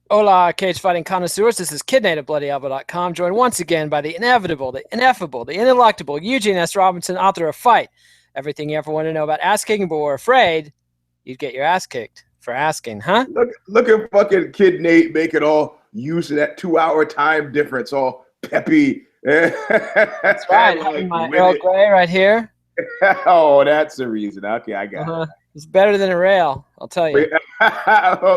Hola, cage fighting connoisseurs. This is KidNate at BloodyElbow.com, joined once again by the inevitable, the ineffable, the ineluctable Eugene S. Robinson, author of Fight. Everything you ever want to know about ass kicking, but were afraid you'd get your ass kicked for asking, huh? Look at fucking Kid Nate making all use of that 2 hour time difference, all peppy. That's right. Having my Earl Grey right here. Oh, that's the reason. Okay, I got it. It's better than a rail, I'll tell you.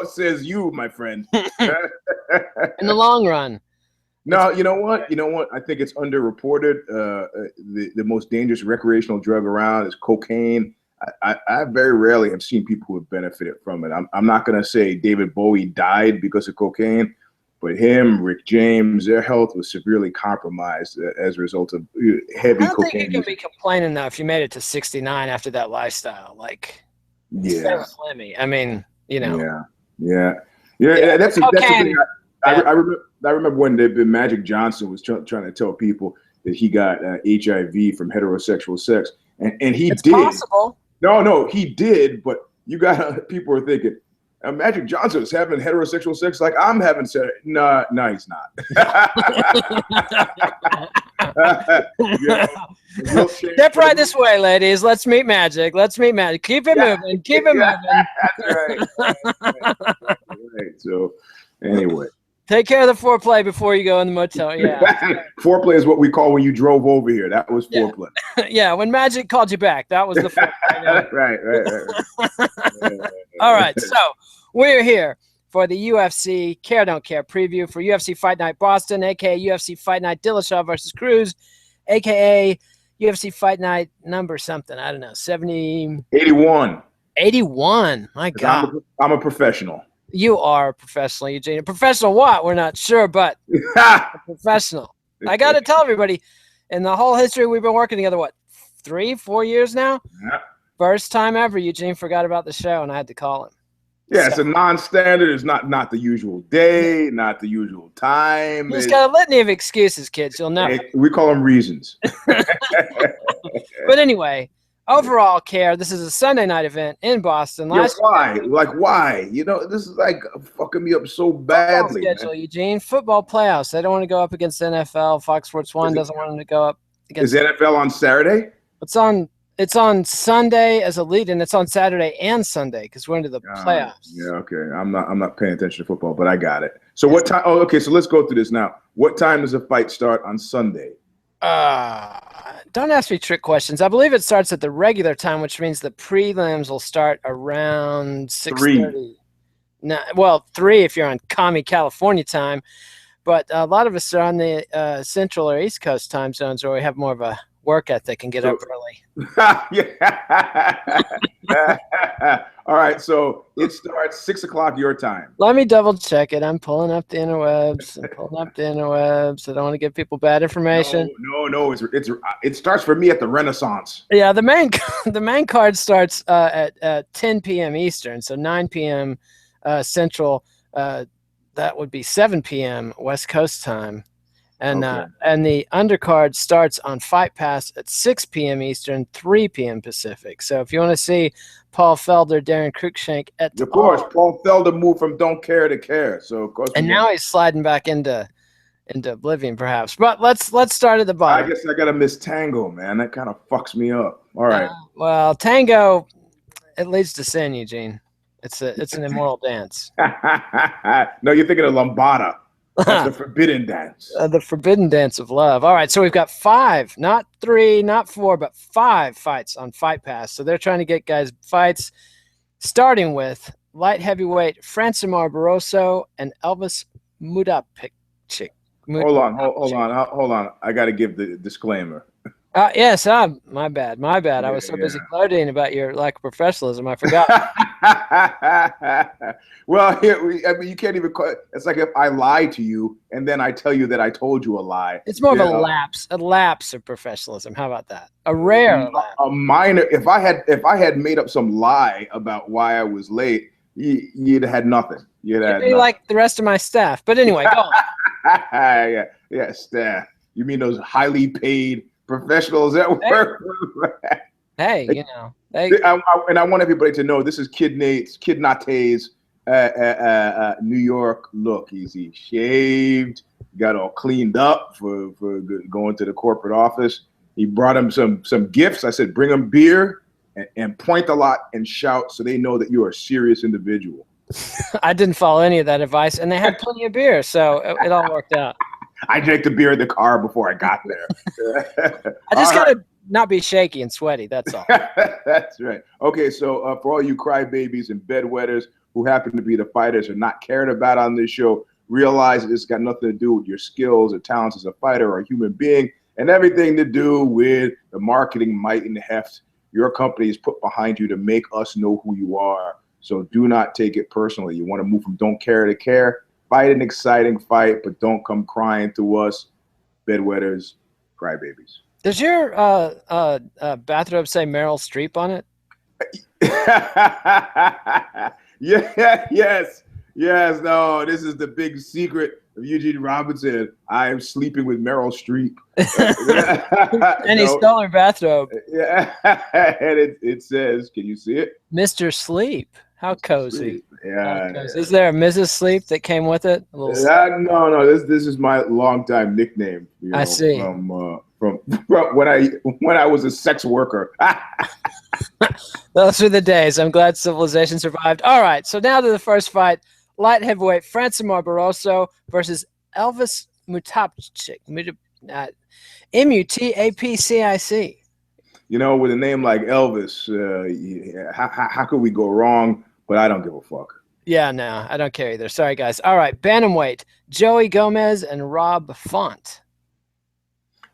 Says you, my friend. In the long run. No, you know what? I think it's underreported. The most dangerous recreational drug around is cocaine. I very rarely have seen people who have benefited from it. I'm not going to say David Bowie died because of cocaine, but him, Rick James, their health was severely compromised as a result of heavy cocaine. I don't think you can be complaining, though, if you made it to 69 after that lifestyle. Like, yeah. Slimmy. I mean, you know. Yeah. That's the thing. I remember when Magic Johnson was trying to tell people that he got HIV from heterosexual sex, and he it's did. Possible. No, he did. But you got people are thinking Magic Johnson is having heterosexual sex like I'm having sex. No, he's not. Step right this way, ladies. Let's meet Magic. Keep it moving. Keep it moving. That's right. So, anyway. Take care of the foreplay before you go in the motel. Yeah. Foreplay is what we call when you drove over here. That was foreplay. Yeah, when Magic called you back, that was the foreplay. Right. All right, so we're here for the UFC Care Don't Care preview for UFC Fight Night Boston, a.k.a. UFC Fight Night Dillashaw versus Cruz, a.k.a. UFC Fight Night number something. I don't know, 70... 81. 81. My God. I'm a professional. You are a professional, Eugene. A professional what? We're not sure, but a professional. I got to tell everybody, in the whole history we've been working together, 3-4 years now? Yeah. First time ever, Eugene forgot about the show, and I had to call him. Yeah, so. It's a non-standard. It's not the usual day, not the usual time. He's got a litany of excuses, kids. You'll know. We call them reasons. But anyway, overall, Care, this is a Sunday night event in Boston. Why? Why? This is like fucking me up so badly. Football schedule, Eugene. Football playoffs. They don't want to go up against NFL. Fox Sports 1 doesn't want them to go up against. Is NFL on Saturday? It's on Sunday as a lead, and it's on Saturday and Sunday because we're into the playoffs. Yeah, okay. I'm not paying attention to football, but I got it. So what time? Oh, okay. So let's go through this now. What time does the fight start on Sunday? Don't ask me trick questions. I believe it starts at the regular time, which means the prelims will start around 6:30. No, well, 3 if you're on Commie, California time. But a lot of us are on the Central or East Coast time zones where we have more of a work ethic and get up early. All right, so it starts 6 o'clock your time. Let me double check it. I'm pulling up the interwebs. I don't want to give people bad information. No. It starts for me at the Renaissance. Yeah, the main card starts at 10 p.m. Eastern, so 9 p.m. Central. That would be 7 p.m. West Coast time. And the undercard starts on Fight Pass at 6 p.m. Eastern, 3 p.m. Pacific. So if you want to see Paul Felder, Darren Cruikshank of course, Paul Felder moved from don't care to care. So of course, and now he's sliding back into oblivion, perhaps. But let's start at the bottom. I guess I gotta miss Tango, man. That kind of fucks me up. All right. Well, Tango, it leads to sin, Eugene. It's an immoral dance. No, you're thinking of Lambada. That's the forbidden dance. The forbidden dance of love. All right, so we've got 5, not 3, not 4, but 5 fights on Fight Pass. So they're trying to get guys fights, starting with light heavyweight Francimar Barroso and Elvis Mudapik. Hold on. I got to give the disclaimer. Yes, my bad. I was so busy gloating about your lack of professionalism, I forgot. Well, you can't even call it. It's like if I lie to you and then I tell you that I told you a lie. It's more of a lapse of professionalism. How about that? A rare lapse. A minor. If I had made up some lie about why I was late, you'd have had nothing. You'd be like the rest of my staff. But anyway, go on. Yeah, staff. You mean those highly paid professionals that work? Hey, and I want everybody to know this is Kid Nate's New York look. He shaved, got all cleaned up for going to the corporate office. He brought him some gifts. I said, bring him beer and point a lot and shout so they know that you are a serious individual. I didn't follow any of that advice, and they had plenty of beer, so it all worked out. I drank the beer in the car before I got there. I just gotta not be shaky and sweaty. That's all. That's right. Okay, so for all you crybabies and bedwetters who happen to be the fighters or not cared about on this show, realize that it's got nothing to do with your skills or talents as a fighter or a human being, and everything to do with the marketing might and heft your company is put behind you to make us know who you are. So do not take it personally. You want to move from don't care to care. Fight an exciting fight, but don't come crying to us, bedwetters, crybabies. Does your bathrobe say Meryl Streep on it? Yes. No, this is the big secret of Eugene Robinson. I am sleeping with Meryl Streep. And he stole her bathrobe. Yeah, and it says, can you see it? Mr. Sleep. How cozy. Yeah. Is there a Mrs. Sleep that came with it? No. This is my longtime nickname. I see. From when I was a sex worker. Those were the days. I'm glad civilization survived. All right, so now to the first fight. Light heavyweight Francimar Barroso versus Elvis Mutapcic. Mutapcic. With a name like Elvis, how could we go wrong? But I don't give a fuck. Yeah, no, I don't care either. Sorry, guys. All right, bantamweight Joey Gomez and Rob Font.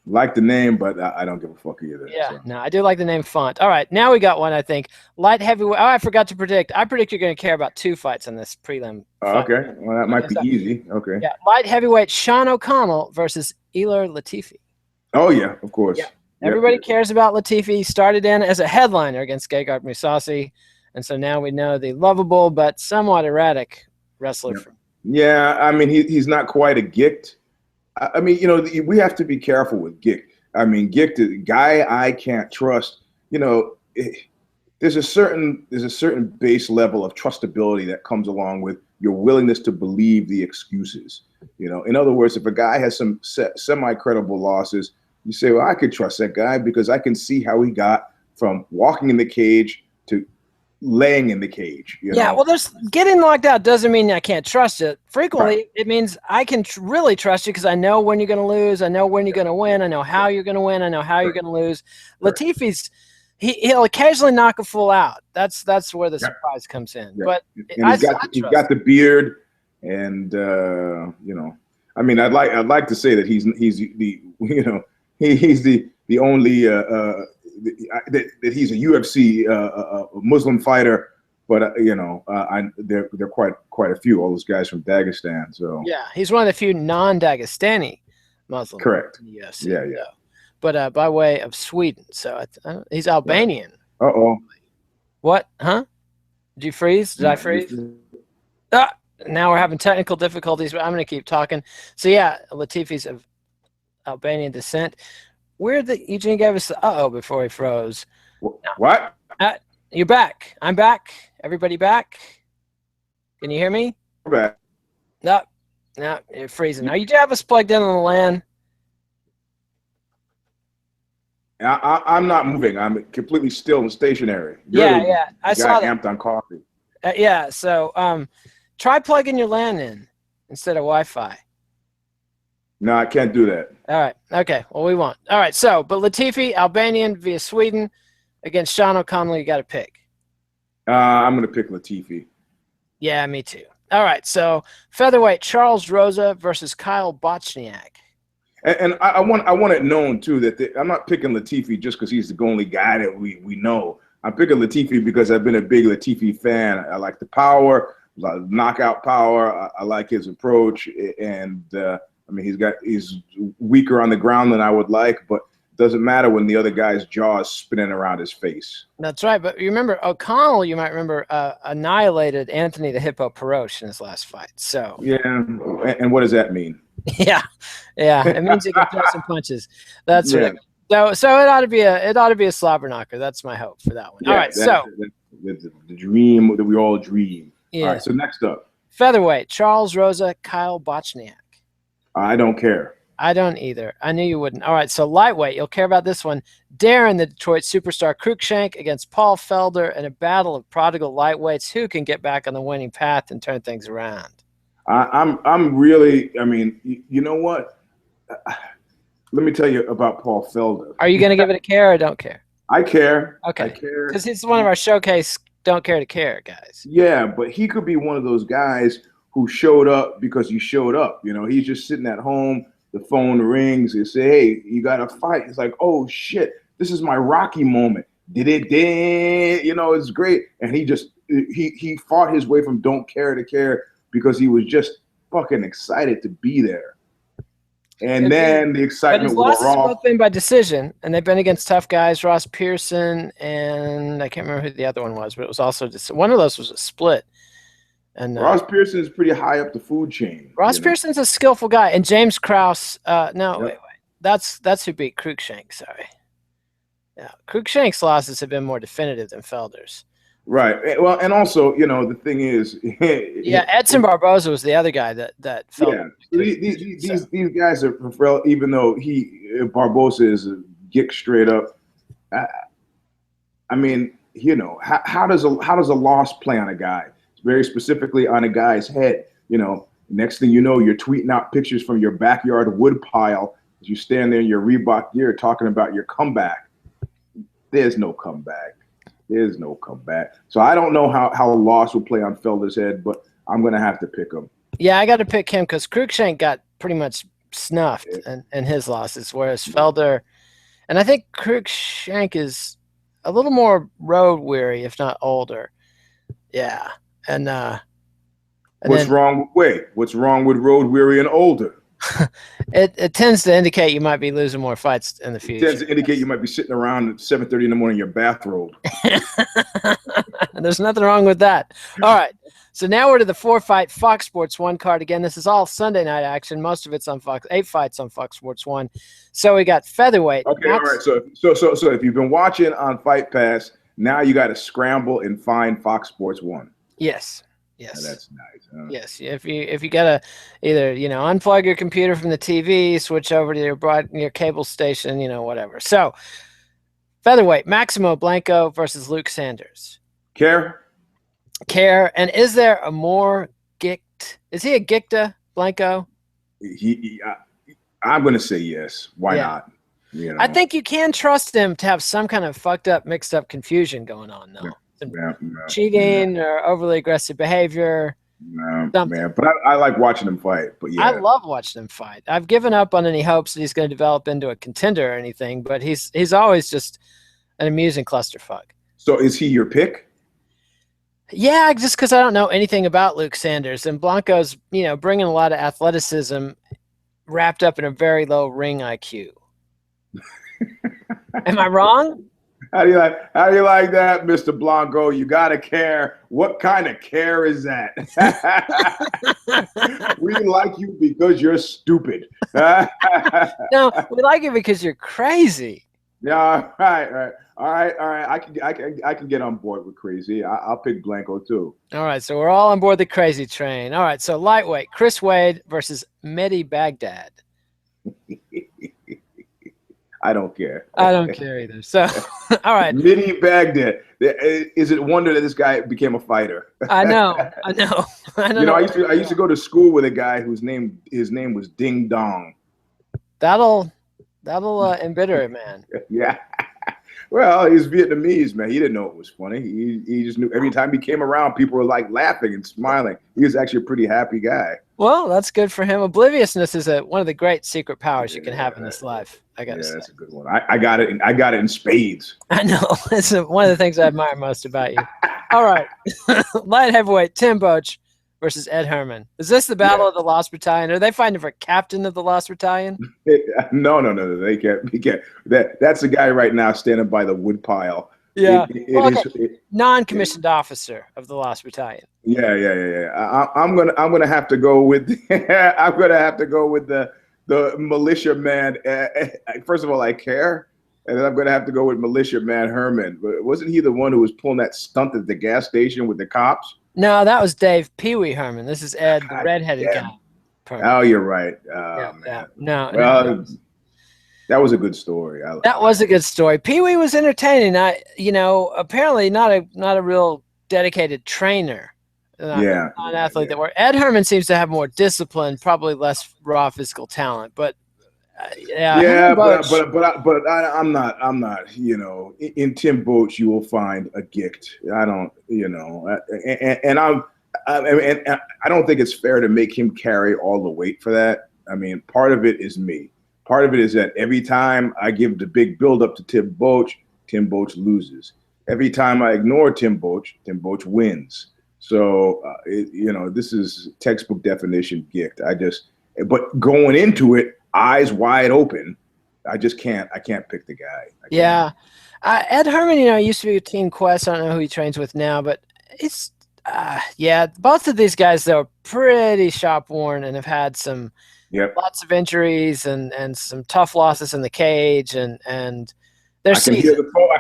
Like the name, but I don't give a fuck either. Yeah, so. No, I do like the name Font. All right, now we got one, I think. Light heavyweight. Oh, I forgot to predict. I predict you're going to care about two fights on this prelim. Okay, well, that might be easy. Okay. Yeah, light heavyweight Sean O'Connell versus Ilir Latifi. Oh, yeah, of course. Yeah. Everybody cares about Latifi. He started in as a headliner against Gegard Mousasi, and so now we know the lovable but somewhat erratic wrestler. Yeah, I mean, he's not quite a gict. I mean, we have to be careful with Gick. I mean, Gick, the guy I can't trust. There's a certain base level of trustability that comes along with your willingness to believe the excuses. In other words, if a guy has some semi-credible losses, you say, well, I could trust that guy because I can see how he got from walking in the cage to laying in the cage. Yeah, well, getting locked out doesn't mean I can't trust it. Frequently, It means I can really trust you because I know when you're going to lose. I know when you're going to win. I know how you're going to win. I know how you're going to lose. Latifi's, he'll occasionally knock a fool out. That's where the surprise comes in. Yeah. But he's got the beard, and I mean, I'd like to say that he's the he's the only that he's a UFC Muslim fighter, but there are quite a few. All those guys from Dagestan. So yeah, he's one of the few non-Dagestani Muslims. Correct. In the UFC, yeah. But by way of Sweden, so he's Albanian. Uh-oh. What? Huh? Did you freeze? Did I freeze? Now we're having technical difficulties, but I'm going to keep talking. So yeah, Latifi's of Albanian descent. Weird that Eugene gave us the before he froze. What? You're back. I'm back. Everybody back? Can you hear me? We're back. No, you're freezing. Now you do have us plugged in on the LAN. I'm not moving. I'm completely still and stationary. Yeah. I saw that. Amped on coffee. Yeah. So try plugging your LAN in instead of Wi-Fi. No, I can't do that. All right. Okay. Well, we won't. All right. So, but Latifi, Albanian via Sweden against Sean O'Connell, you got to pick. I'm going to pick Latifi. Yeah, me too. All right. So, featherweight Charles Rosa versus Kyle Bochniak. And I want it known too that I'm not picking Latifi just because he's the only guy that we know. I'm picking Latifi because I've been a big Latifi fan. I like the power, knockout power. I like his approach, and I mean he's weaker on the ground than I would like, but it doesn't matter when the other guy's jaw is spinning around his face. That's right. But you remember O'Connell? You might remember annihilated Anthony the Hippo Peroche in his last fight. So yeah, and what does that mean? Yeah, it means he can throw some punches. That's right. So it ought to be a slobber knocker. That's my hope for that one. All right, so the dream that we all dream. Yeah. All right, so next up. Featherweight, Charles Rosa, Kyle Bochniak. I don't care. I don't either. I knew you wouldn't. All right, so lightweight, you'll care about this one. Darren, the Detroit superstar Cruikshank against Paul Felder in a battle of prodigal lightweights. Who can get back on the winning path and turn things around? I'm really, I mean, you know what? Let me tell you about Paul Felder. Are you going to give it a care or don't care? I care. Okay. I care. Because he's one of our showcase don't care to care guys. Yeah, but he could be one of those guys who showed up because you showed up. You know, he's just sitting at home. The phone rings. They say, "Hey, you got to fight." It's like, "Oh shit, this is my Rocky moment." Did it? You know, it's great. And he fought his way from don't care to care because he was just fucking excited to be there. And then the excitement wore off. But his losses both been by decision, and they've been against tough guys, Ross Pearson, and I can't remember who the other one was, but it was also one of those was a split. And Ross Pearson is pretty high up the food chain. Ross Pearson's a skillful guy, and James Krause. Wait, that's who beat Cruikshank. Sorry, yeah, Cruikshank's losses have been more definitive than Felder's. Right. Well, and also, you know, the thing is, yeah, Edson Barboza was the other guy that Felder. Yeah, these guys are, even though Barboza is a geek straight up. I mean, you know, how does a loss play on a guy? Very specifically on a guy's head. You know, next thing you know, you're tweeting out pictures from your backyard wood pile as you stand there in your Reebok gear talking about your comeback. There's no comeback. There's no comeback. So I don't know how a loss will play on Felder's head, but I'm going to have to pick him. Yeah, I got to pick him because Cruikshank got pretty much snuffed in his losses, whereas Felder, and I think Cruikshank is a little more road weary, if not older. Yeah. And what's wrong with road weary and older? it tends to indicate you might be losing more fights in the future. It tends to indicate you might be sitting around at 7:30 in the morning in your bathrobe. And there's nothing wrong with that. All right. So now we're to the 4-fight Fox Sports 1 card. Again, this is all Sunday night action. Most of it's on Fox. 8 fights on Fox Sports 1. So we got featherweight. Okay, all right. So if you've been watching on Fight Pass, now you got to scramble and find Fox Sports 1. Yes. Oh, that's nice. Huh? Yes. If you gotta either unplug your computer from the TV, switch over to your cable station, whatever. So featherweight Maximo Blanco versus Luke Sanders. Care. And is there a more gicked? Is he a gickta, Blanco? I'm gonna say yes. Why not? I think you can trust him to have some kind of fucked up, mixed up confusion going on though. Cheating or overly aggressive behavior. Man, but I like watching him fight. But yeah, I love watching him fight. I've given up on any hopes that he's going to develop into a contender or anything, but he's always just an amusing clusterfuck. So is he your pick? Yeah, just because I don't know anything about Luke Sanders, and Blanco's bringing a lot of athleticism wrapped up in a very low ring IQ. Am I wrong? How do you like that, Mr. Blanco? You gotta care. What kind of care is that? We like you because you're stupid. No, we like you because you're crazy. Yeah, all right. I can get on board with crazy. I'll pick Blanco too. All right, so we're all on board the crazy train. All right, so lightweight Chris Wade versus Mehdi Baghdad. I don't care. I don't care either. So, all right. Mehdi Baghdad. Is it a wonder that this guy became a fighter? I know. I used to go to school with a guy his name was Ding Dong. That'll embitter it, man. Yeah. Well, he's Vietnamese, man. He didn't know it was funny. He just knew every time he came around, people were like laughing and smiling. He was actually a pretty happy guy. Well, that's good for him. Obliviousness is one of the great secret powers you can have in this life. I gotta say. That's a good one. I got it. I got it in spades. I know. It's one of the things I admire most about you. All right, light heavyweight Tim Boetsch versus Ed Herman. Is this the battle of the Lost Battalion? Are they fighting for captain of the Lost Battalion? No. They can't. He can't. That's the guy right now standing by the wood pile. Yeah. Non-commissioned officer of the Lost Battalion. Yeah. I'm gonna have to go with. I'm gonna have to go with the militia man. First of all, I care, and then I'm gonna have to go with militia man Herman. But wasn't he the one who was pulling that stunt at the gas station with the cops? No, that was Dave Pee Wee Herman. This is Ed, the God redheaded damn. guy. Oh, you're right. Yeah, Man. yeah. No, Well, that was a good story. that was a good story. Pee Wee was entertaining. Apparently not a real dedicated trainer. Not an athlete that were. Ed Herman seems to have more discipline, probably less raw physical talent. But but I'm not. In Tim Boach, you will find a gift. I don't. And I don't think it's fair to make him carry all the weight for that. I mean, part of it is me. Part of it is that every time I give the big build up to Tim Boach loses. Every time I ignore Tim Boach wins. So this is textbook definition gift. But going into it, eyes wide open, I can't pick the guy. Ed Herman, used to be with Team Quest. I don't know who he trains with now, but it's both of these guys though are pretty shop worn and have had some lots of injuries and some tough losses in the cage and I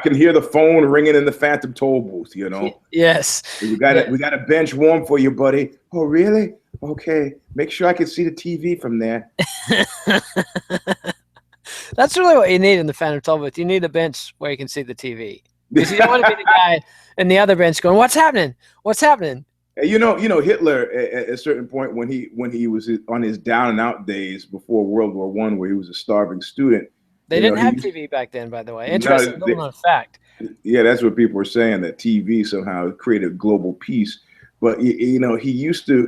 can hear the phone ringing in the Phantom Toll booth. Yes, we got a bench warm for you, buddy. Oh, really? Okay, make sure I can see the TV from there. That's really what you need in the Phantom Toll booth. You need a bench where you can see the TV. Because you don't want to be the guy in the other bench going, "What's happening? What's happening?" Hitler at a certain point when he was on his down and out days before World War I, where he was a starving student. They didn't have TV back then, by the way. Interesting little known fact. Yeah, that's what people were saying, that TV somehow created global peace. But he used to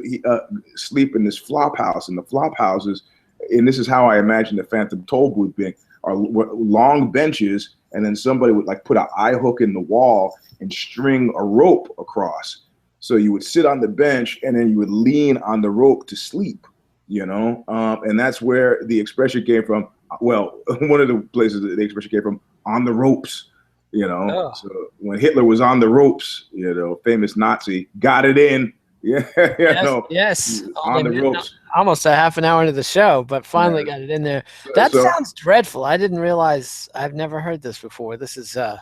sleep in this flop house, and the flop houses, and this is how I imagine the Phantom Toll booth being, are long benches, and then somebody would like put an eye hook in the wall and string a rope across. So you would sit on the bench, and then you would lean on the rope to sleep. And that's where the expression came from. Well, one of the places that the expression came from, on the ropes. So when Hitler was on the ropes, famous Nazi, got it in. Yes, on the ropes. Almost a half an hour into the show, but finally got it in there. That sounds dreadful. I didn't realize. I've never heard this before. This is the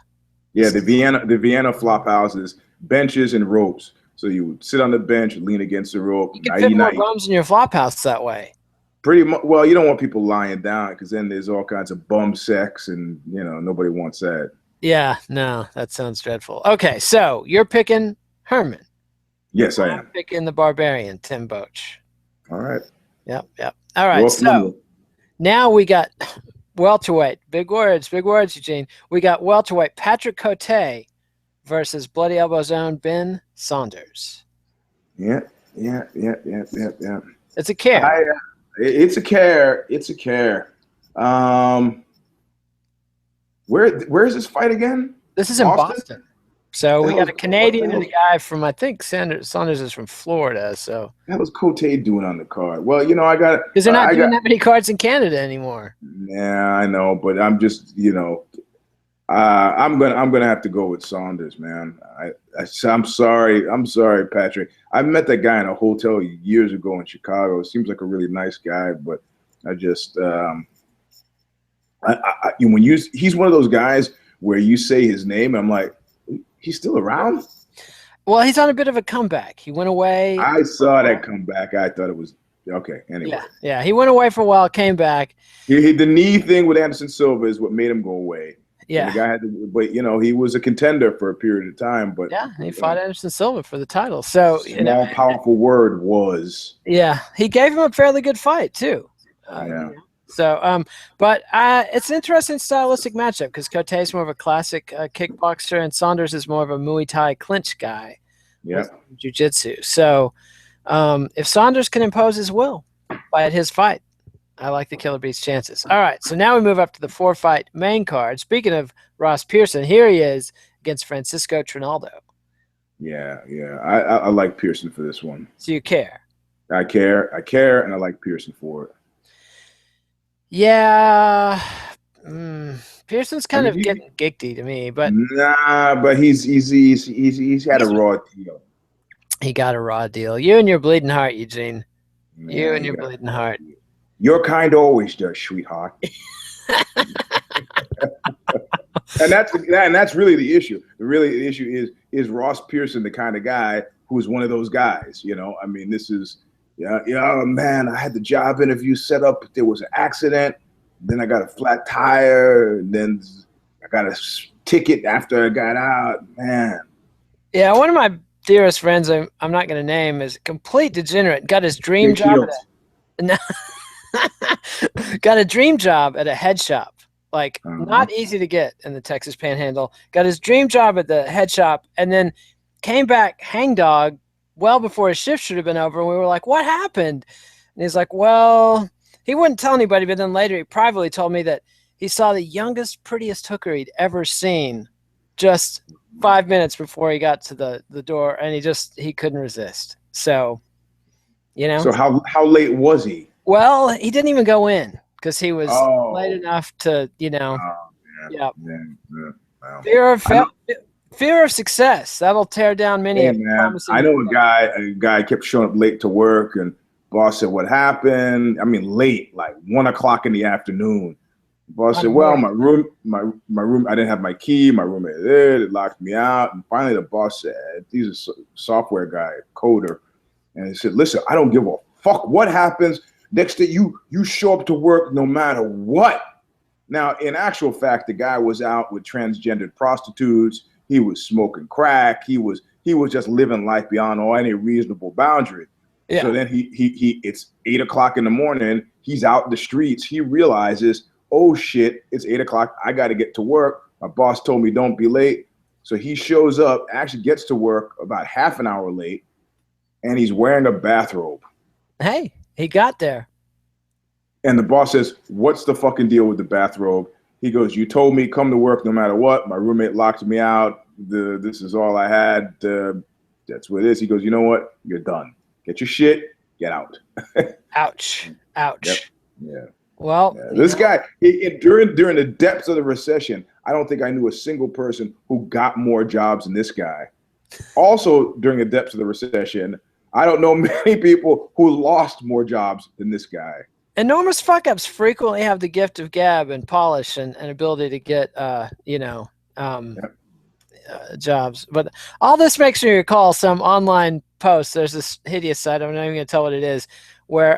Vienna flop houses, benches and ropes. So you would sit on the bench, lean against the rope. You can fit more bums in your flop house that way. Pretty much. Well, you don't want people lying down because then there's all kinds of bum sex, and nobody wants that. Yeah, no, that sounds dreadful. Okay, so you're picking Herman. Yes, I am. I'm picking the Barbarian, Tim Boach. All right. Yep. All right, so now we got welterweight. Big words, Eugene. We got welterweight Patrick Cote versus Bloody Elbow's own Ben Saunders. Yeah. It's a care. It's a care. Where is this fight again? This is in Boston. So we got a Canadian and a guy from, I think Saunders is from Florida. So that was Cote doing on the card. Well, I got because they're not doing that many cards in Canada anymore. Yeah, I know, but I'm just I'm gonna have to go with Saunders, man. I'm sorry, Patrick. I met that guy in a hotel years ago in Chicago. Seems like a really nice guy, but I just he's one of those guys where you say his name, I'm like, he's still around? Well, he's on a bit of a comeback. He went away. I saw that comeback. I thought it was okay. Anyway. Yeah. He went away for a while, came back. The knee thing with Anderson Silva is what made him go away. Yeah. And the guy had to, but he was a contender for a period of time. But yeah, he fought Anderson Silva for the title. So small, powerful word was. Yeah, he gave him a fairly good fight too. So, but it's an interesting stylistic matchup because Cote is more of a classic kickboxer and Saunders is more of a Muay Thai clinch guy. Yeah. Jiu-jitsu. So, if Saunders can impose his will at his fight, I like the Killer Beast's chances. All right, so now we move up to the 4-fight main card. Speaking of Ross Pearson, here he is against Francisco Trinaldo. Yeah. I like Pearson for this one. So you care? I care, and I like Pearson for it. Yeah, Pearson's kind of getting giggity to me, but but he's had a raw deal. He got a raw deal. You and your bleeding heart, Eugene. You and your bleeding heart. Your kind always does, sweetheart. and that's really the issue. The issue is Ross Pearson the kind of guy who's one of those guys. You know, I mean, this is yeah, man. I had the job interview set up, but there was an accident. Then I got a flat tire. And then I got a ticket after I got out. Man. Yeah, one of my dearest friends, I'm not going to name, is a complete degenerate. Got his dream job. Got a dream job at a head shop. Like, not easy to get in the Texas Panhandle. Got his dream job at the head shop, and then came back hangdog well before his shift should have been over. And we were like, what happened? And he's like, well, he wouldn't tell anybody, but then later he privately told me that he saw the youngest, prettiest hooker he'd ever seen just 5 minutes before he got to the door, and he couldn't resist. So, you know. So how late was he? Well, he didn't even go in because he was late enough to, you know. Yeah. Wow. Fear of success. That'll tear down many of them. I know a guy kept showing up late to work, and boss said, what happened? I mean, late, like 1 o'clock in the afternoon. Boss said, well, my room, I didn't have my key. My roommate there, it locked me out. And finally the boss said, he's a software guy, coder. And he said, listen, I don't give a fuck what happens. Next day, you show up to work no matter what. Now, in actual fact, the guy was out with transgendered prostitutes. He was smoking crack. He was just living life beyond all any reasonable boundary. Yeah. So then it's 8 o'clock in the morning. He's out in the streets. He realizes, oh shit, it's 8 o'clock. I got to get to work. My boss told me don't be late. So he shows up, actually gets to work about half an hour late, and he's wearing a bathrobe. Hey, he got there. And the boss says, what's the fucking deal with the bathrobe? He goes, you told me come to work no matter what. My roommate locked me out. This is all I had. That's what it is. He goes, you know what? You're done. Get your shit. Get out. Ouch. Yep. Yeah. Well, this guy, during the depths of the recession, I don't think I knew a single person who got more jobs than this guy. Also, during the depths of the recession, I don't know many people who lost more jobs than this guy. Enormous fuck-ups frequently have the gift of gab and polish and ability to get, jobs. But all this makes me recall some online posts. There's this hideous site, I'm not even going to tell what it is, where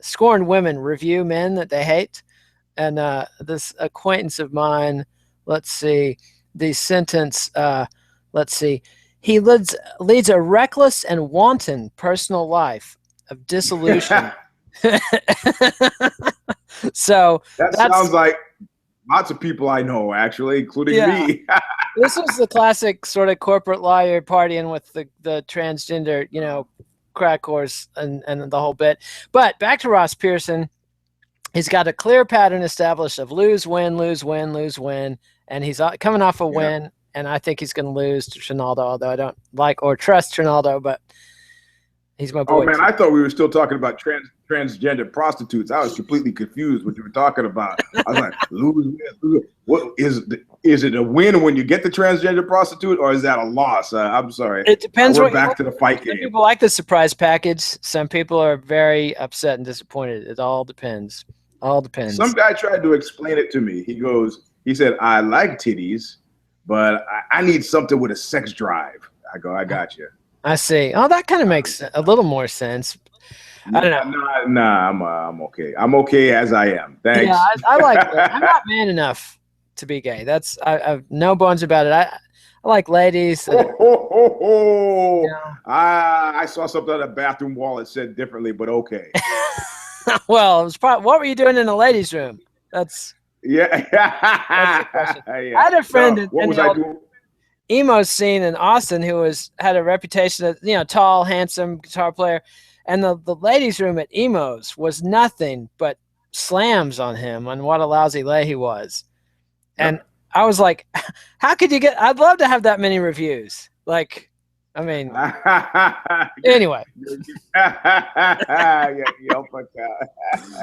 scorned women review men that they hate. And this acquaintance of mine, let's see, the sentence, he leads a reckless and wanton personal life of dissolution. So that sounds like lots of people I know, actually, including me. This was the classic sort of corporate lawyer partying with the transgender, crack whores and the whole bit. But back to Ross Pearson. He's got a clear pattern established of lose, win, lose, win, lose, win. And he's coming off a win. And I think he's going to lose to Trinaldo, although I don't like or trust Trinaldo, but he's my boy. Oh, man, I thought we were still talking about transgender prostitutes. I was completely confused what you were talking about. I was like, lose. What is it a win when you get the transgender prostitute, or is that a loss? I'm sorry. It depends. We're back to the fight game. Some people like the surprise package. Some people are very upset and disappointed. It all depends. All depends. Some guy tried to explain it to me. He said, I like titties, but I need something with a sex drive. I go, I got you. I see. Oh, that kind of makes a little more sense. I don't know. Nah, I'm okay. I'm okay as I am. Thanks. Yeah, I like that. I'm not man enough to be gay. I've no bones about it. I like ladies. I saw something on the bathroom wall that said differently, but okay. Well, it was probably, what were you doing in the ladies' room? That's the question. I had a friend in the emo scene in Austin who had a reputation as, tall, handsome guitar player. And the ladies' room at Emo's was nothing but slams on him and what a lousy lay he was. And I was like, how could you I'd love to have that many reviews. Like, I mean, anyway.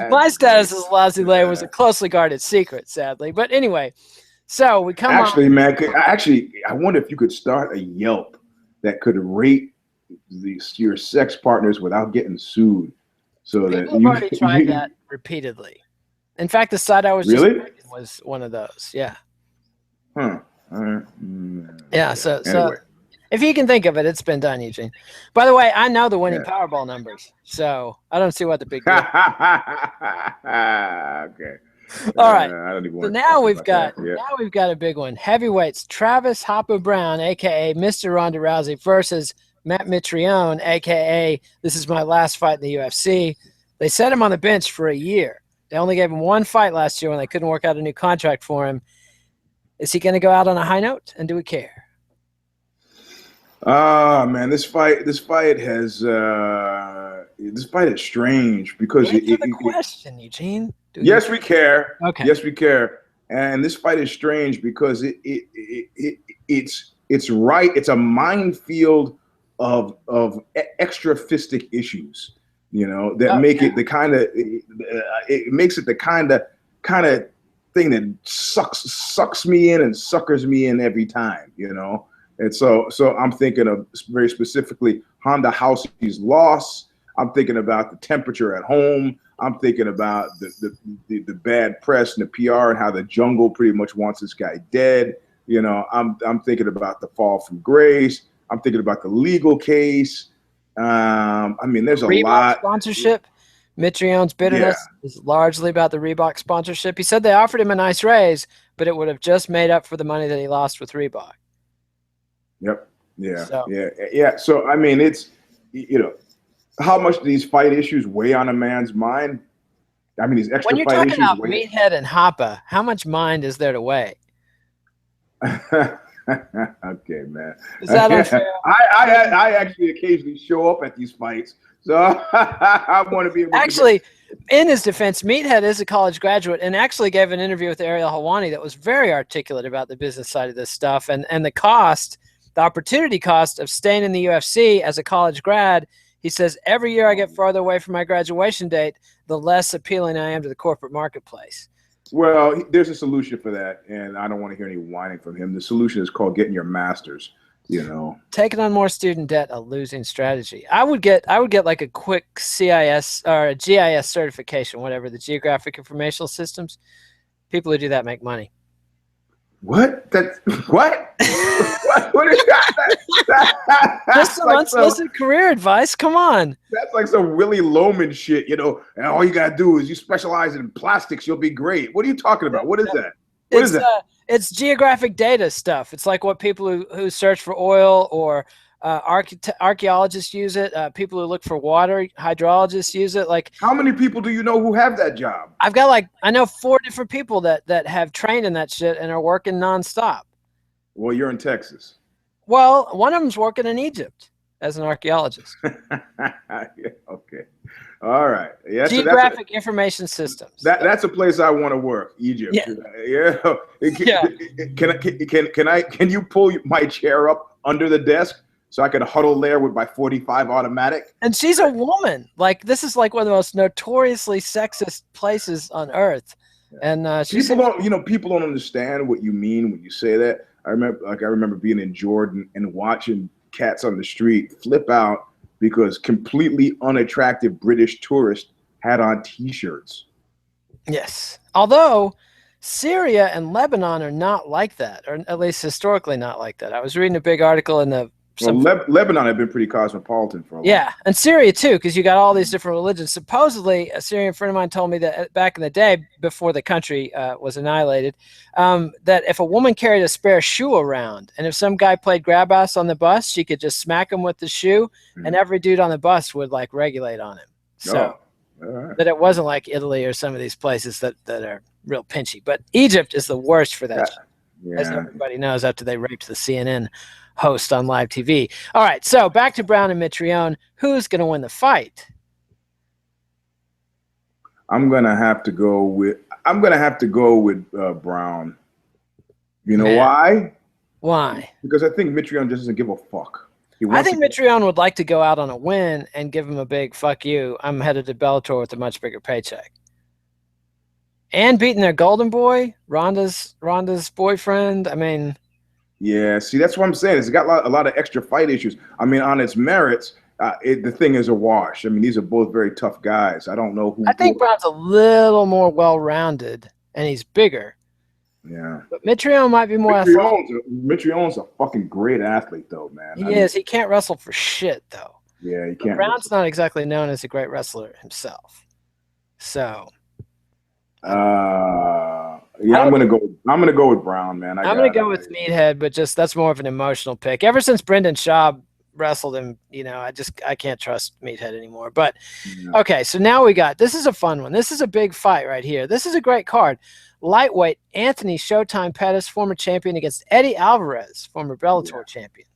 My status as a lousy lay was a closely guarded secret, sadly. But anyway, so we come man, I wonder if you could start a Yelp that could rate your sex partners without getting sued. So that you've already tried that repeatedly. In fact, the site I was just was one of those. Yeah. Huh. Yeah. So If you can think of it, it's been done, Eugene. By the way, I know the winning Yeah. Powerball numbers, so I don't see what the big deal. Okay. All right. I don't even So want to now talk we've about got that. Yeah. now we've got a big one. Heavyweights: Travis Hopper Brown, aka Mr. Ronda Rousey, versus Matt Mitrione, aka this is my last fight in the UFC. They set him on the bench for a year. They only gave him one fight last year when they couldn't work out a new contract for him. Is he going to go out on a high note? And do we care? Man, this fight is strange because Answer the question, Eugene. yes, we care. Okay. Yes, we care. And this fight is strange because it's right. It's a minefield of extra fistic issues, that make it the kind of it makes it the kind of thing that sucks me in and suckers me in every time, And so I'm thinking of very specifically Honda Housie's loss. I'm thinking about the temperature at home. I'm thinking about the bad press and the PR and how the jungle pretty much wants this guy dead. I'm thinking about the fall from grace. I'm thinking about the legal case. There's a Reebok lot. Sponsorship. Mitrione's bitterness is largely about the Reebok sponsorship. He said they offered him a nice raise, but it would have just made up for the money that he lost with Reebok. Yep. Yeah. So. Yeah. So it's how much do these fight issues weigh on a man's mind? These extra when you're fight talking issues. About Meathead and Hoppa, how much mind is there to weigh? Okay, man. Is that unfair? I actually occasionally show up at these fights, so I want to be able to actually. In his defense, Meathead is a college graduate and actually gave an interview with Ariel Helwani that was very articulate about the business side of this stuff and the cost, the opportunity cost of staying in the UFC as a college grad. He says, every year I get farther away from my graduation date, the less appealing I am to the corporate marketplace. Well, there's a solution for that, and I don't want to hear any whining from him. The solution is called getting your master's. Taking on more student debt, a losing strategy. I would get like a quick CIS or a GIS certification, whatever, the Geographic Informational Systems. People who do that make money. What? That's what? what is that? Just some unsolicited career advice. Come on. That's like some Willy Loman shit, and all you gotta do is you specialize in plastics, you'll be great. What are you talking about? What is that? What is that? It's geographic data stuff. It's like what people who search for oil or archaeologists use it. People who look for water, hydrologists use it. Like, how many people do you know who have that job? I know 4 different people that have trained in that shit and are working nonstop. Well, you're in Texas. Well, one of them's working in Egypt as an archaeologist. Okay. All right. Yeah. Geographic Information Systems. That's a place I want to work. Egypt. Yeah. Can you pull my chair up under the desk so I could huddle there with my 45 automatic? And she's a woman. Like, this is like one of the most notoriously sexist places on earth. And people don't understand what you mean when you say that. I remember being in Jordan and watching cats on the street flip out because completely unattractive British tourists had on T-shirts. Yes. Although Syria and Lebanon are not like that, or at least historically not like that. I was reading a big article in the... Lebanon had been pretty cosmopolitan for a while. Yeah, and Syria too, because you got all these different religions. Supposedly, a Syrian friend of mine told me that back in the day, before the country was annihilated, that if a woman carried a spare shoe around, and if some guy played grab ass on the bus, she could just smack him with the shoe, and every dude on the bus would like regulate on him. So that it wasn't like Italy or some of these places that are real pinchy. But Egypt is the worst for that, as everybody knows, after they raped the CNN host on live TV. All right, so back to Brown and Mitrione. Who's going to win the fight? I'm gonna have to go with Brown. You know why? Why? Because I think Mitrione just doesn't give a fuck. I think Mitrione would like to go out on a win and give him a big fuck you. I'm headed to Bellator with a much bigger paycheck. And beating their golden boy, Ronda's boyfriend. Yeah, see, that's what I'm saying. It's got a lot of extra fight issues. On its merits, the thing is a wash. These are both very tough guys. I don't know who. I think Brown's a little more well-rounded, and he's bigger. Yeah. But Mitrione might be more athletic. Mitrione's a fucking great athlete, though, man. He is. He can't wrestle for shit, though. Yeah, he But can't. Brown's not exactly known as a great wrestler himself. So. Yeah, I'm gonna go with Brown, man. I'm gonna go with Meathead, but just that's more of an emotional pick. Ever since Brendan Schaub wrestled him, I can't trust Meathead anymore. But okay, so now this is a fun one. This is a big fight right here. This is a great card. Lightweight Anthony Showtime Pettis, former champion, against Eddie Alvarez, former Bellator champion.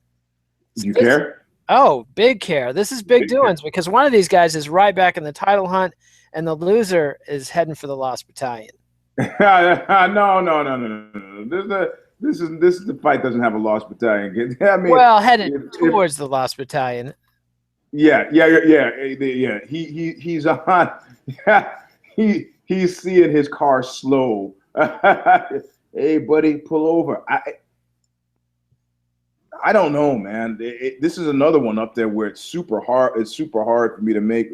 Do you care? Oh, big care. This is big doings because one of these guys is right back in the title hunt, and the loser is heading for the Lost Battalion. No. This is the fight doesn't have a Lost Battalion. I mean, well, headed towards the Lost Battalion. Yeah. He's on. He's seeing his car slow. Hey, buddy, pull over. I don't know, man. This is another one up there where it's super hard. It's super hard for me to make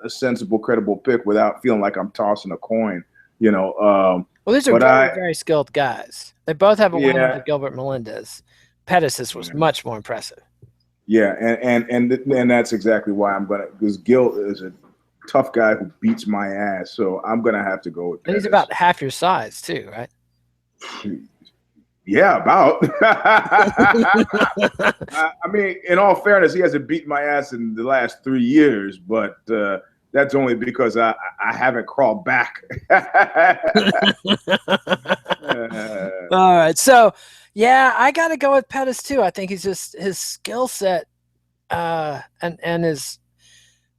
a sensible, credible pick without feeling like I'm tossing a coin. Well, these are very, very skilled guys. They both have a win over Gilbert Melendez. Pettis was much more impressive. Yeah, and that's exactly why because Gil is a tough guy who beats my ass, so I'm gonna have to go with Pettis. And he's about half your size too, right? Yeah, about. I mean, in all fairness, he hasn't beaten my ass in the last 3 years, but that's only because I haven't crawled back. All right. So, yeah, I got to go with Pettis, too. I think he's just his skill set and his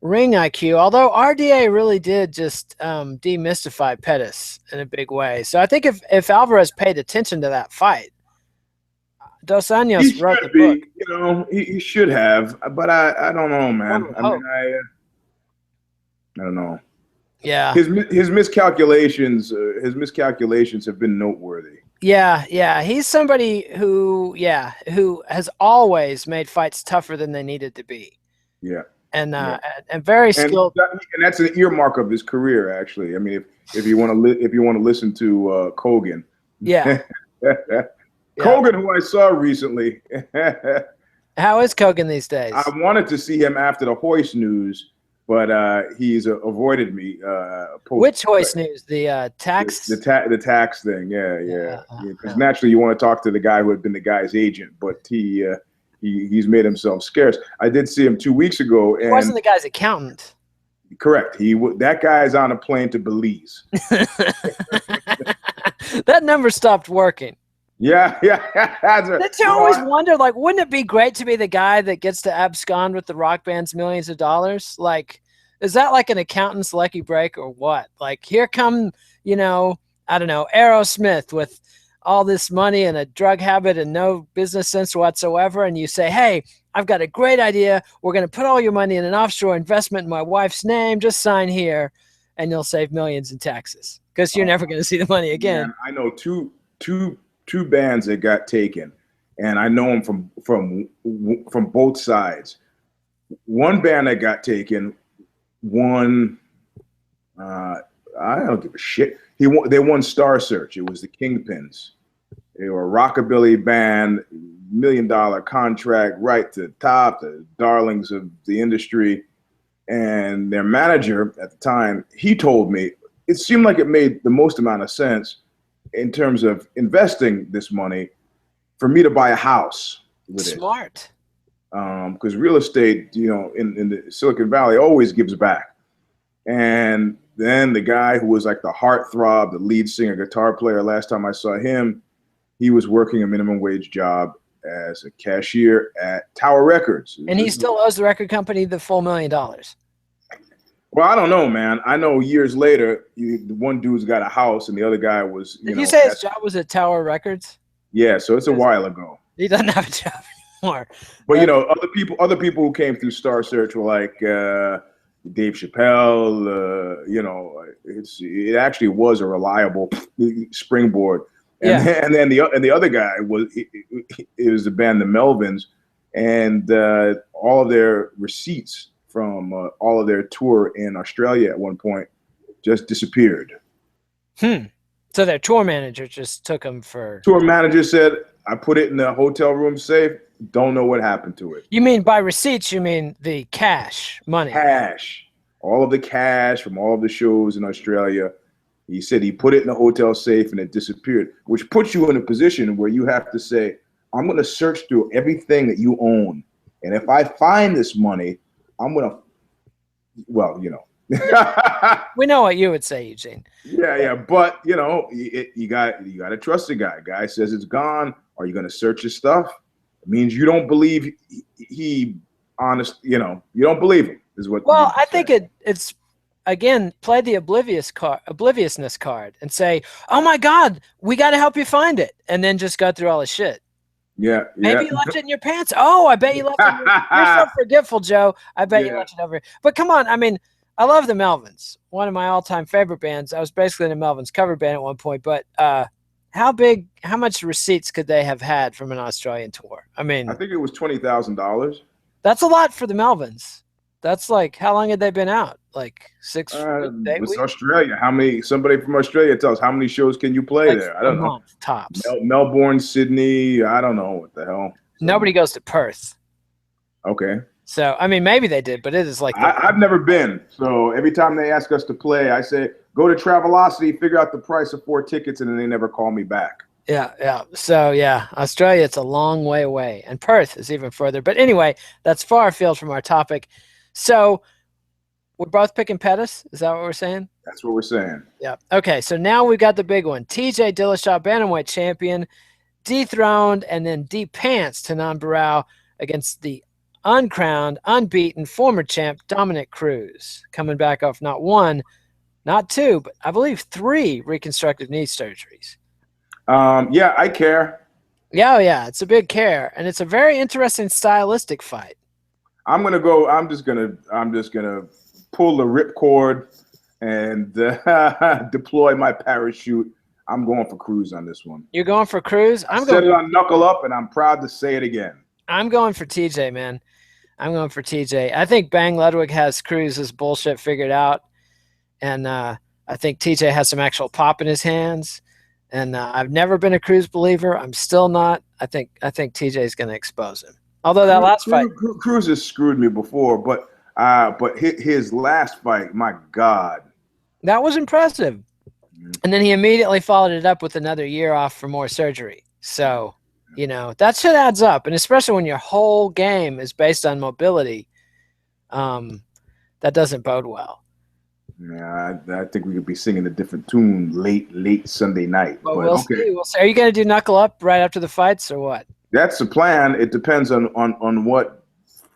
ring IQ, although RDA really did just demystify Pettis in a big way. So I think if Alvarez paid attention to that fight, Dos Anjos wrote the book. He should have, but I don't know, man. I don't know. Yeah, his miscalculations have been noteworthy. Yeah, he's somebody who has always made fights tougher than they needed to be. Yeah. And very skilled. And that's an earmark of his career, actually. I mean, if you want to listen to Kogan. Yeah. Kogan, who I saw recently. How is Kogan these days? I wanted to see him after the Hoist news, but he's avoided me. Which Hoist news? The tax? The tax thing. Yeah. Because naturally, you want to talk to the guy who had been the guy's agent, but he's made himself scarce. I did see him 2 weeks ago. And he wasn't the guy's accountant. Correct. That guy's on a plane to Belize. That number stopped working. Yeah. Did you always wonder, like, wouldn't it be great to be the guy that gets to abscond with the rock band's millions of dollars? Like, is that like an accountant's lucky break or what? Like, here come, I don't know, Aerosmith with all this money and a drug habit and no business sense whatsoever, and you say, hey, I've got a great idea. We're going to put all your money in an offshore investment in my wife's name. Just sign here, and you'll save millions in taxes because you're never going to see the money again. Man, I know two bands that got taken, and I know them from both sides. One band that got taken, I don't give a shit. They won Star Search. It was the Kingpins. They were a rockabilly band, $1 million contract, right to the top, the darlings of the industry. And their manager at the time, he told me it seemed like it made the most amount of sense in terms of investing this money for me to buy a house with Smart. Because real estate, in the Silicon Valley always gives back. And then the guy who was like the heartthrob, the lead singer, guitar player, last time I saw him, he was working a minimum wage job as a cashier at Tower Records. And he still owes the record company the full $1 million. Well, I don't know, man. I know years later, the one dude's got a house and the other guy was, Did you say his job was at Tower Records? Yeah, so it's a while ago. He doesn't have a job anymore. But, other people who came through Star Search were like Dave Chappelle. It actually was a reliable springboard. And then the other guy was the band The Melvins, and all of their receipts from all of their tour in Australia at one point just disappeared. So their tour manager just took them for. Tour manager said, I put it in the hotel room safe. Don't know what happened to it. You mean by receipts? You mean the cash money? Cash. All of the cash from all of the shows in Australia. He said he put it in the hotel safe and it disappeared, which puts you in a position where you have to say, I'm going to search through everything that you own. And if I find this money, I'm going to, well, you know. We know what you would say, Eugene. Yeah. But, you know, you got to trust the guy. Guy says it's gone. Are you going to search his stuff? It means you don't believe he honest, you know, you don't believe him is what. Well, I think it's, again, play the obliviousness card and say, oh my God, we got to help you find it. And then just go through all the shit. Yeah. Maybe you left it in your pants. Oh, I bet you left it. You're so forgetful, Joe. I bet you left it over. But come on. I mean, I love the Melvins, one of my all-time favorite bands. I was basically in a Melvins cover band at one point, but how much receipts could they have had from an Australian tour? I mean, I think it was $20,000. That's a lot for the Melvins. That's like, how long had they been out? Like 8 It's weeks? Australia. Somebody from Australia tells how many shows can you play there? I don't know. Tops. Melbourne, Sydney. I don't know what the hell. Nobody goes to Perth. Okay. So, I mean, maybe they did, but it is like I've never been. So every time they ask us to play, I say, go to Travelocity, figure out the price of 4 tickets, and then they never call me back. Yeah. So, yeah, Australia, it's a long way away. And Perth is even further. But anyway, that's far afield from our topic. So we're both picking Pettis? Is that what we're saying? That's what we're saying. Yeah. Okay, so now we've got the big one. TJ Dillashaw, bantamweight champion, dethroned and then de-pants to Barao against the uncrowned, unbeaten former champ Dominic Cruz, coming back off not 1, not 2, but I believe 3 reconstructive knee surgeries. Yeah, I care. Yeah, it's a big care, and it's a very interesting stylistic fight. I'm just gonna pull the ripcord and deploy my parachute. I'm going for Cruz on this one. You're going for Cruz? I said it on Knuckle Up, and I'm proud to say it again. I'm going for TJ, man. I'm going for TJ. I think Bang Ludwig has Cruz's bullshit figured out, and I think TJ has some actual pop in his hands. And I've never been a Cruz believer. I'm still not. I think TJ is going to expose him. Although that last fight, Cruz has screwed me before, but his last fight, my God, that was impressive. And then he immediately followed it up with another year off for more surgery. So, you know, that shit adds up, and especially when your whole game is based on mobility, that doesn't bode well. Yeah, I think we could be singing a different tune late Sunday night. But we'll see. Are you going to do Knuckle Up right after the fights or what? That's the plan. It depends on what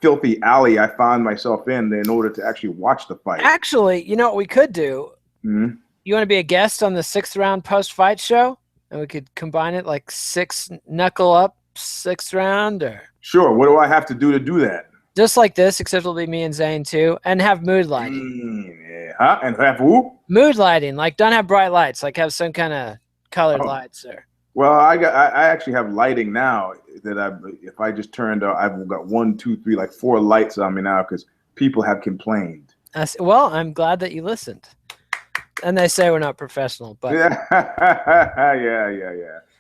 filthy alley I find myself in order to actually watch the fight. Actually, you know what we could do? Mm-hmm. You want to be a guest on the 6th round post-fight show? And we could combine it like 6 Knuckle Up 6th round? Or Sure. What do I have to do that? Just like this, except it'll be me and Zane too, and have mood lighting. Yeah. And have who? Mood lighting. Like, don't have bright lights. Like, have some kind of colored lights there. Well, I actually have lighting now that if I just turned I've got 1, 2, 3, like 4 lights on me now because people have complained. Well, I'm glad that you listened. And they say we're not professional, but yeah.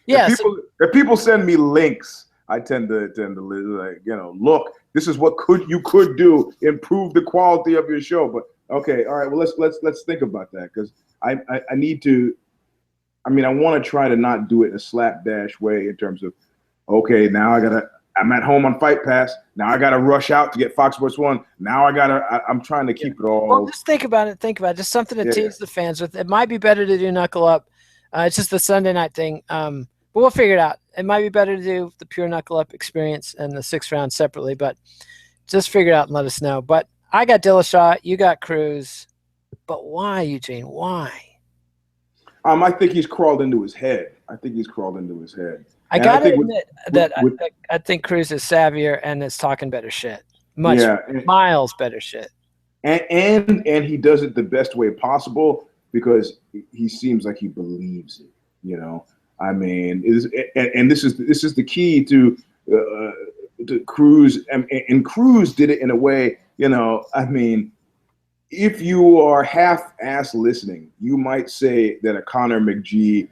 If people send me links, I tend to like, you know, look, this is what you could do, improve the quality of your show. But okay, all right, well let's think about that because I need to. I mean, I want to try to not do it in a slapdash way in terms of, okay, now I'm at home on Fight Pass. Now I gotta rush out to get Fox Sports 1. Now I'm trying to keep it all. Well, just think about it. Just something to tease the fans with. It might be better to do Knuckle Up. It's just the Sunday night thing. But we'll figure it out. It might be better to do the pure Knuckle Up experience and the 6th round separately, but just figure it out and let us know. But I got Dillashaw. You got Cruz. But why, Eugene? Why? I think he's crawled into his head. I gotta admit that I think Cruz is savvier and is talking better shit. Miles better shit. And he does it the best way possible because he seems like he believes it. You know, I mean, and this is the key to Cruz. And Cruz did it in a way. You know, I mean, if you are half-ass listening, you might say that a Conor McGee,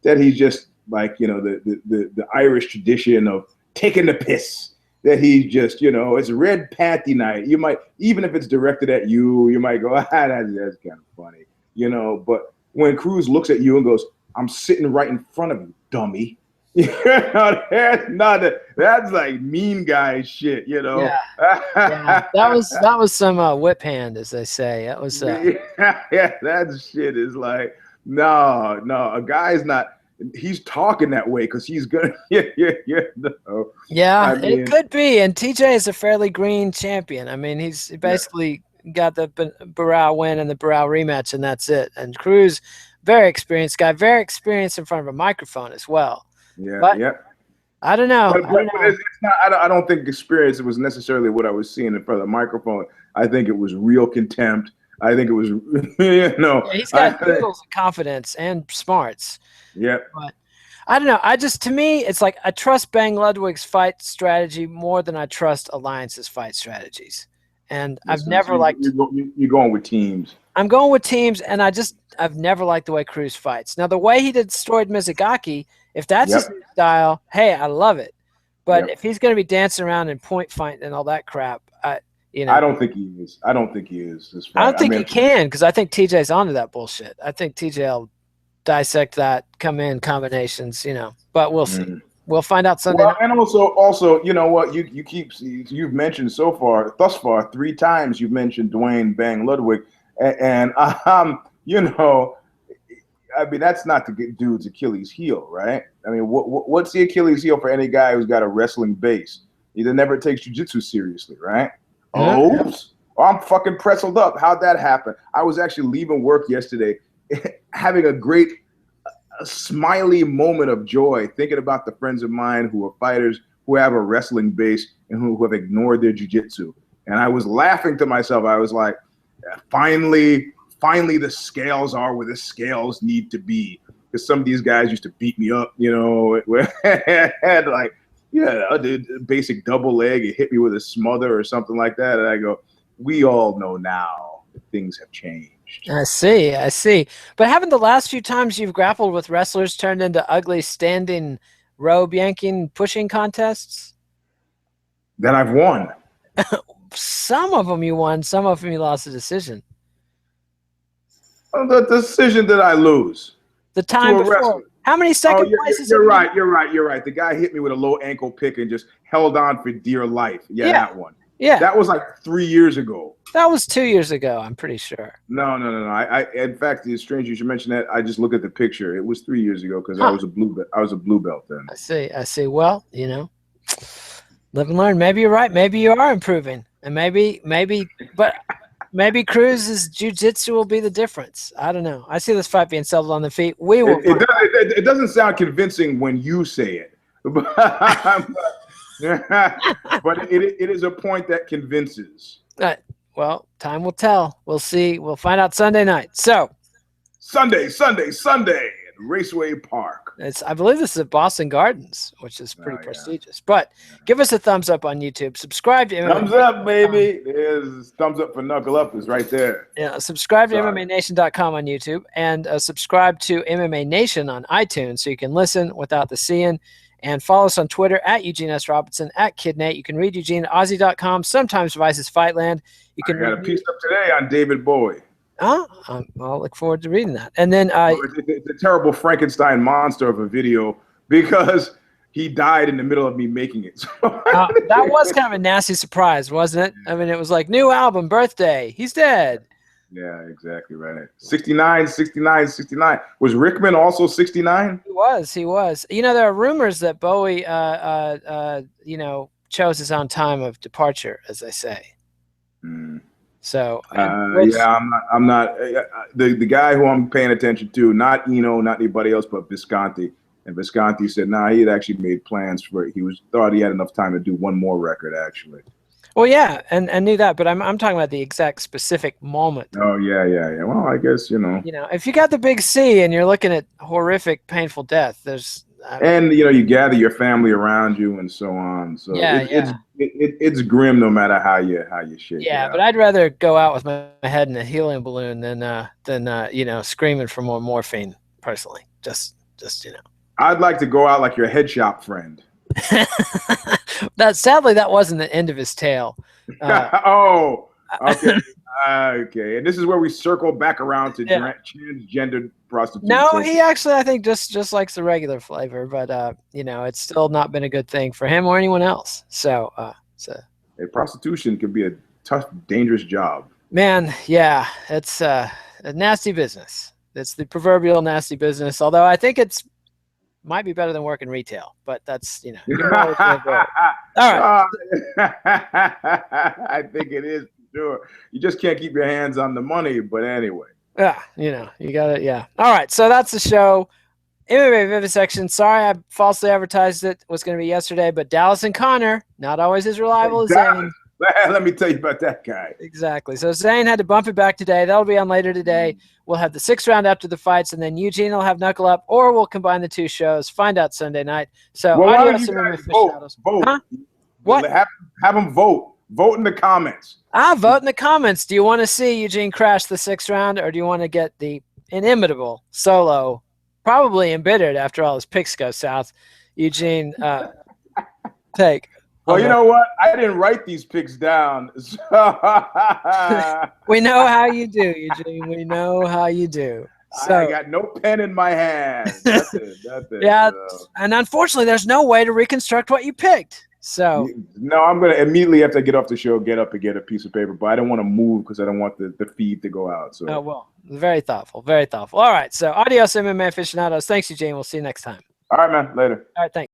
that he's just like, you know, the Irish tradition of taking the piss. That he's just, you know, it's red panty night. You might, even if it's directed at you, you might go, that's kind of funny, you know. But when Cruz looks at you and goes, I'm sitting right in front of you, dummy. You know, that's like mean guy shit, you know. Yeah. That was some whip hand, as they say. That was yeah, that shit is like, no, a guy's not. He's talking that way because he's gonna. No. Yeah, it could be. And TJ is a fairly green champion. I mean, he's basically got the Barao win and the Barao rematch, and that's it. And Cruz, very experienced guy, very experienced in front of a microphone as well. Yeah, but I don't know. But it's not. I don't think experience was necessarily what I was seeing in front of the microphone. I think it was real contempt. I think it was, you know. Yeah, he's got tools and confidence and smarts. Yeah. But I don't know. To me, it's like I trust Bang Ludwig's fight strategy more than I trust Alliance's fight strategies. And I've never liked. You're going with teams. I'm going with teams, and I've never liked the way Cruz fights. Now, the way he destroyed Mizugaki, if that's his style, hey, I love it. But if he's going to be dancing around and point fighting and all that crap, you know, I don't think he is. I don't think he is. I don't think he can, because I think TJ's onto that bullshit. I think TJ will dissect that, come in combinations, you know. But we'll see. We'll find out Sunday night. And also, you know what? You've mentioned thus far 3 times you've mentioned Dwayne Bang Ludwig, and you know, I mean, that's not the dude's Achilles heel, right? I mean, what's the Achilles heel for any guy who's got a wrestling base? He never takes jiu-jitsu seriously, right? Oops. Oh, I'm fucking pretzeled up. How'd that happen? I was actually leaving work yesterday having a great smiley moment of joy thinking about the friends of mine who are fighters who have a wrestling base and who have ignored their jiu-jitsu. And I was laughing to myself. I was like, finally the scales are where the scales need to be. Because some of these guys used to beat me up, you know, had like, I did a basic double leg. It hit me with a smother or something like that. And I go, we all know now that things have changed. I see. But haven't the last few times you've grappled with wrestlers turned into ugly standing robe yanking pushing contests? Then I've won. Some of them you won. Some of them you lost a decision. The decision that I lose. The time before. How many second places? You're right. The guy hit me with a low ankle pick and just held on for dear life. Yeah, that one. Yeah. That was like 3 years ago. That was 2 years ago, I'm pretty sure. No. I in fact, it's strange you should mention that. I just looked at the picture. It was 3 years ago because I was a blue belt then. I see. Well, you know, live and learn. Maybe you're right. Maybe you are improving. And maybe Cruz's jiu-jitsu will be the difference. I don't know. I see this fight being settled on the feet. It doesn't sound convincing when you say it. But it is a point that convinces. Well, time will tell. We'll see. We'll find out Sunday night. So Sunday at Raceway Park. I believe this is at Boston Gardens, which is pretty prestigious. But give us a thumbs up on YouTube. Subscribe to MMA. Thumbs up, baby. There's thumbs up for Knuckle Up is right there. Yeah, subscribe to MMANation.com on YouTube and subscribe to MMA Nation on iTunes so you can listen without the seeing. And follow us on Twitter at Eugene S. Robinson, at KidNate. You can read Eugene at Aussie.com, sometimes Vice's Fightland. You can got a piece up today on David Bowie. I'll look forward to reading that. And then it's a terrible Frankenstein monster of a video because he died in the middle of me making it. That was kind of a nasty surprise, wasn't it? I mean, it was like, new album, birthday. He's dead. Yeah, exactly right. 69. Was Rickman also 69? He was. You know, there are rumors that Bowie, chose his own time of departure, as they say. So I'm not the guy who I'm paying attention to, not Eno, not anybody else, but Visconti. And Visconti said, he had actually made plans for it. Thought he had enough time to do one more record, actually. Well, yeah, and knew that, but I'm talking about the exact specific moment. Oh yeah. Well, I guess if you got the big C and you're looking at horrific, painful death, there's And you gather your family around you and so on. So it's grim no matter how you shake it out. But I'd rather go out with my head in a helium balloon than screaming for more morphine. Personally, just. I'd like to go out like your head shop friend. Sadly, that wasn't the end of his tale. Oh, okay. Okay, and this is where we circle back around to transgender prostitution. No, he actually, I think, just likes the regular flavor, but it's still not been a good thing for him or anyone else. So prostitution can be a tough, dangerous job. Man, yeah, it's a nasty business. It's the proverbial nasty business. Although I think might be better than working retail, but that's you can always all right. I think it is. Sure. You just can't keep your hands on the money, but anyway. Yeah, you got it. Yeah. All right. So that's the show. MMA Vivisection. Sorry, I falsely advertised it was going to be yesterday, but Dallas and Connor, not always as reliable as Zane. Let me tell you about that guy. Exactly. So Zane had to bump it back today. That'll be on later today. We'll have the 6th round after the fights, and then Eugene will have Knuckle Up, or we'll combine the 2 shows. Find out Sunday night. So why don't you guys vote? Huh? What? Have them vote. Vote in the comments. Vote in the comments. Do you want to see Eugene crash the 6th round, or do you want to get the inimitable solo, probably embittered after all his picks go south, Eugene take? Well, you know what? I didn't write these picks down. So we know how you do, Eugene. We know how you do. So, I got no pen in my hand. That's it. Yeah, and unfortunately, there's no way to reconstruct what you picked. So no, I'm gonna immediately after I get off the show, get up and get a piece of paper. But I don't want to move because I don't want the feed to go out. So well, very thoughtful, very thoughtful. All right, so adios, MMA aficionados. Thanks, Eugene. We'll see you next time. All right, man. Later. All right, thanks.